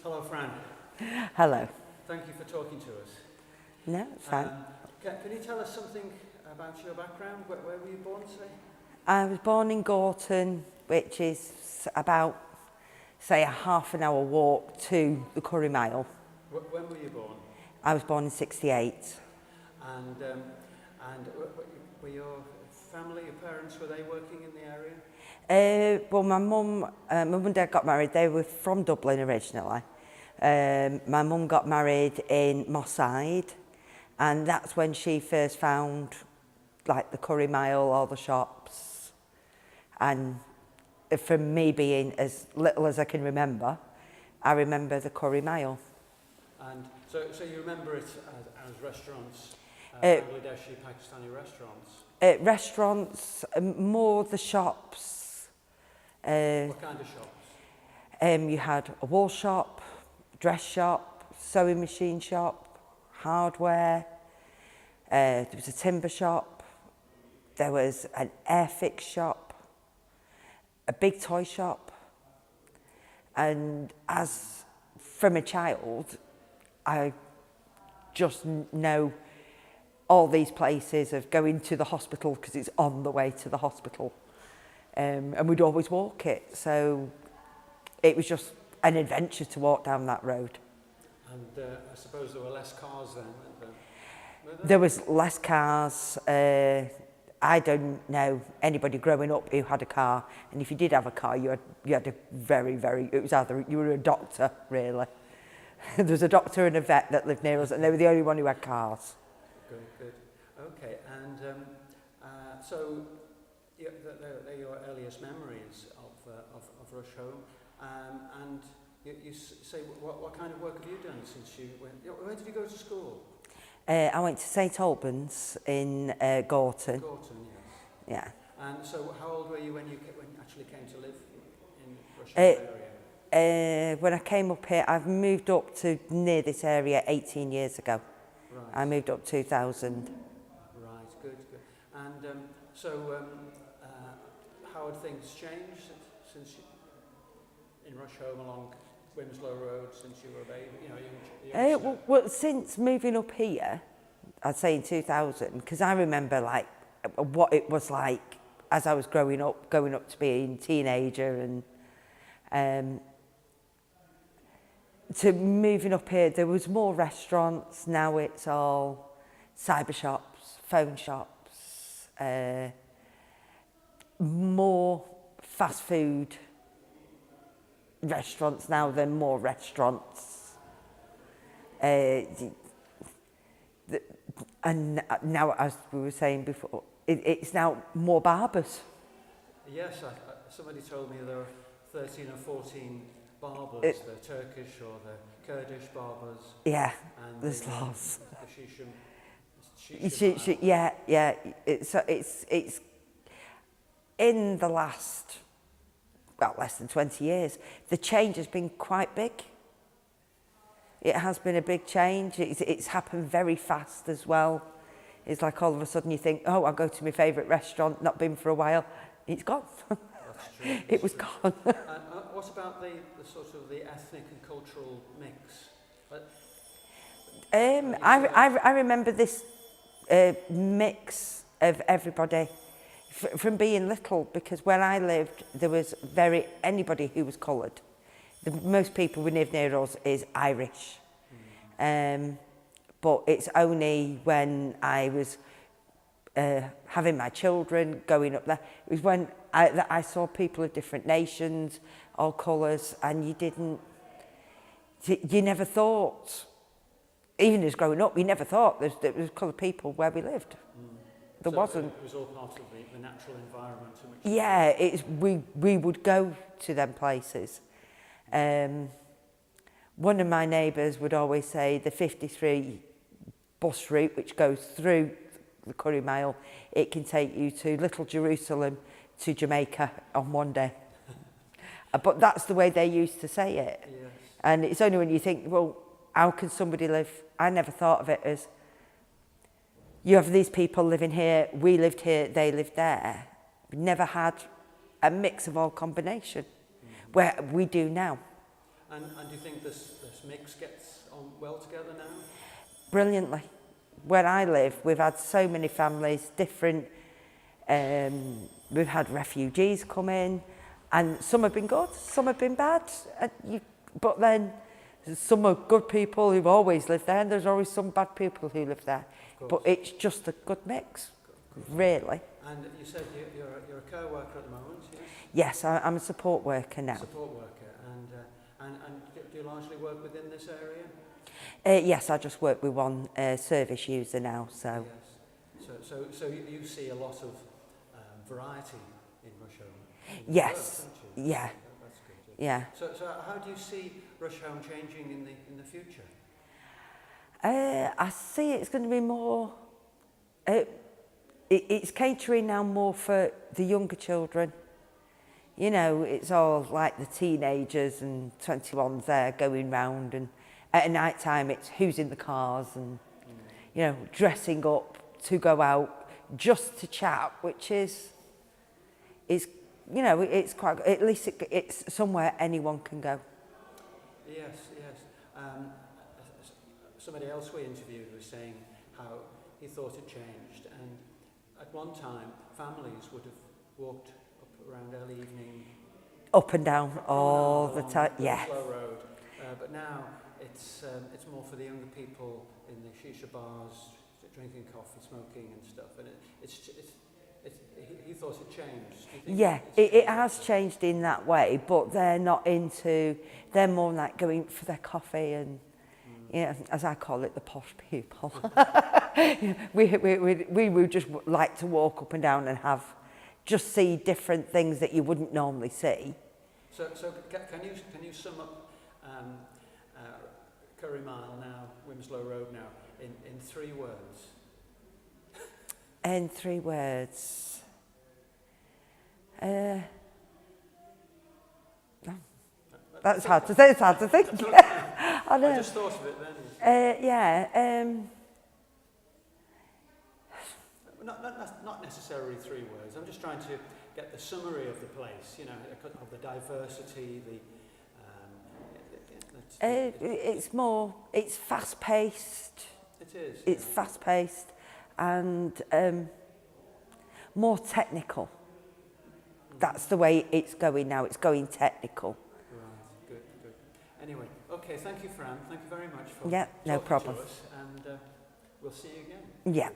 Hello, Fran. Hello. Thank you for talking to us. No, it's fine. Can you tell us something about your background? Where were you born, say? I was born in Gorton, which is about, say, a half an hour walk to the Curry Mile. When were you born? I was born in '68. And were your family, your parents, were they working in the area? Well, my mum and dad got married. They were from Dublin originally. My mum got married in Moss Side, and that's when she first found like the Curry Mile, all the shops. And from me being as little as I can remember, I remember the Curry Mile. And so you remember it as restaurants, Bangladeshi, Pakistani restaurants? Restaurants, more the shops. What kind of shops? You had a wall shop, dress shop, sewing machine shop, hardware. There was a timber shop. There was an airfix shop, a big toy shop. And as from a child, I just know all these places of going to the hospital because it's on the way to the hospital. And we'd always walk it. So it was just an adventure to walk down that road. And I suppose there were less cars then, weren't there? There was less cars. I don't know anybody growing up who had a car. And if you did have a car, you had a it was either you were a doctor, really. There was a doctor and a vet that lived near us, and they were the only one who had cars. Good. Okay, and so they're your earliest memories of Rusholme, and you say what kind of work have you done since you went? Where did you go to school? I went to St Albans in Gorton. Gorton, yes. Yeah. And so, how old were you when you actually came to live in the Rusholme area? When I came up here, I've moved up to near this area 18 years ago. Right. I moved up 2000. Right, good. And how have things changed since in Rusholme along Winslow Road since you were a baby? Well, since moving up here, I'd say in 2000, because I remember like what it was like as I was growing up to being a teenager, and to moving up here, there was more restaurants. Now it's all cyber shops, phone shops, more fast food restaurants now than more restaurants. And now, as we were saying before, it's now more barbers. Yes, somebody told me there were 13 or 14 barbers, the Turkish or the Kurdish barbers. Yeah, and there's lots. The Shisha. Yeah. It's in the last, well, less than 20 years, the change has been quite big. It has been a big change. It's happened very fast as well. It's like all of a sudden you think, oh, I'll go to my favourite restaurant, not been for a while. It's gone. That's true. It was gone. What about the sort of the ethnic and cultural mix? I remember this mix of everybody from being little, because where I lived, there was anybody who was coloured. Most people we live near us is Irish. But it's only when I was having my children, going up there, it was when I saw people of different nations, all colours, and you never thought, even as growing up, you never thought there was coloured people where we lived. There wasn't. It was all part of the natural environment in which. Yeah, we would go to them places. One of my neighbours would always say the 53 bus route, which goes through the Curry Mile, it can take you to Little Jerusalem to Jamaica on one day. But that's the way they used to say it. Yes. And it's only when you think, well, how can somebody live? I never thought of it as, you have these people living here, we lived here, they lived there. We never had a mix of all combination, where we do now. And do you think this mix gets on well together now? Brilliantly. Where I live, we've had so many families, different, we've had refugees come in, and some have been good, some have been bad, but then some are good people who've always lived there, and there's always some bad people who live there. But it's just a good mix, really. And you said you're a care worker at the moment, yes? Yes, I'm a support worker now. Support worker, and do you largely work within this area? Yes, I just work with one service user now, so. Yes. So you see a lot of variety in Rusholme? Yes, Work, don't you? yeah. That's good. Yeah. So how do you see Rusholme changing in the future? I see it's going to be more, it's catering now more for the younger children. You know, it's all like the teenagers and 21s there going round, and at night time it's who's in the cars and, you know, dressing up to go out just to chat, which is you know, it's quite, at least it's somewhere anyone can go. Yes. Somebody else we interviewed was saying how he thought it changed, and at one time families would have walked up around early evening. Up and down all the time, yeah. Slow road, but now it's more for the younger people in the shisha bars, drinking coffee, smoking and stuff, and he thought it changed. Do you think Yeah, it has changed in that way, but they're not into, they're more like going for their coffee and, you know, as I call it, the posh people. we would just like to walk up and down and just see different things that you wouldn't normally see. So can you sum up Curry Mile now, Wimslow Road now, in 3 words? In 3 words. That's hard to say, it's hard to think. I know. I just thought of it then. Not necessarily 3 words. I'm just trying to get the summary of the place, you know, of the diversity, it's fast-paced. It is. It's fast-paced and more technical. That's the way it's going now. It's going technical. Right. Good. Anyway, okay. Thank you, Fran. Thank you very much for no talking problem. to us, and we'll see you again. Yeah.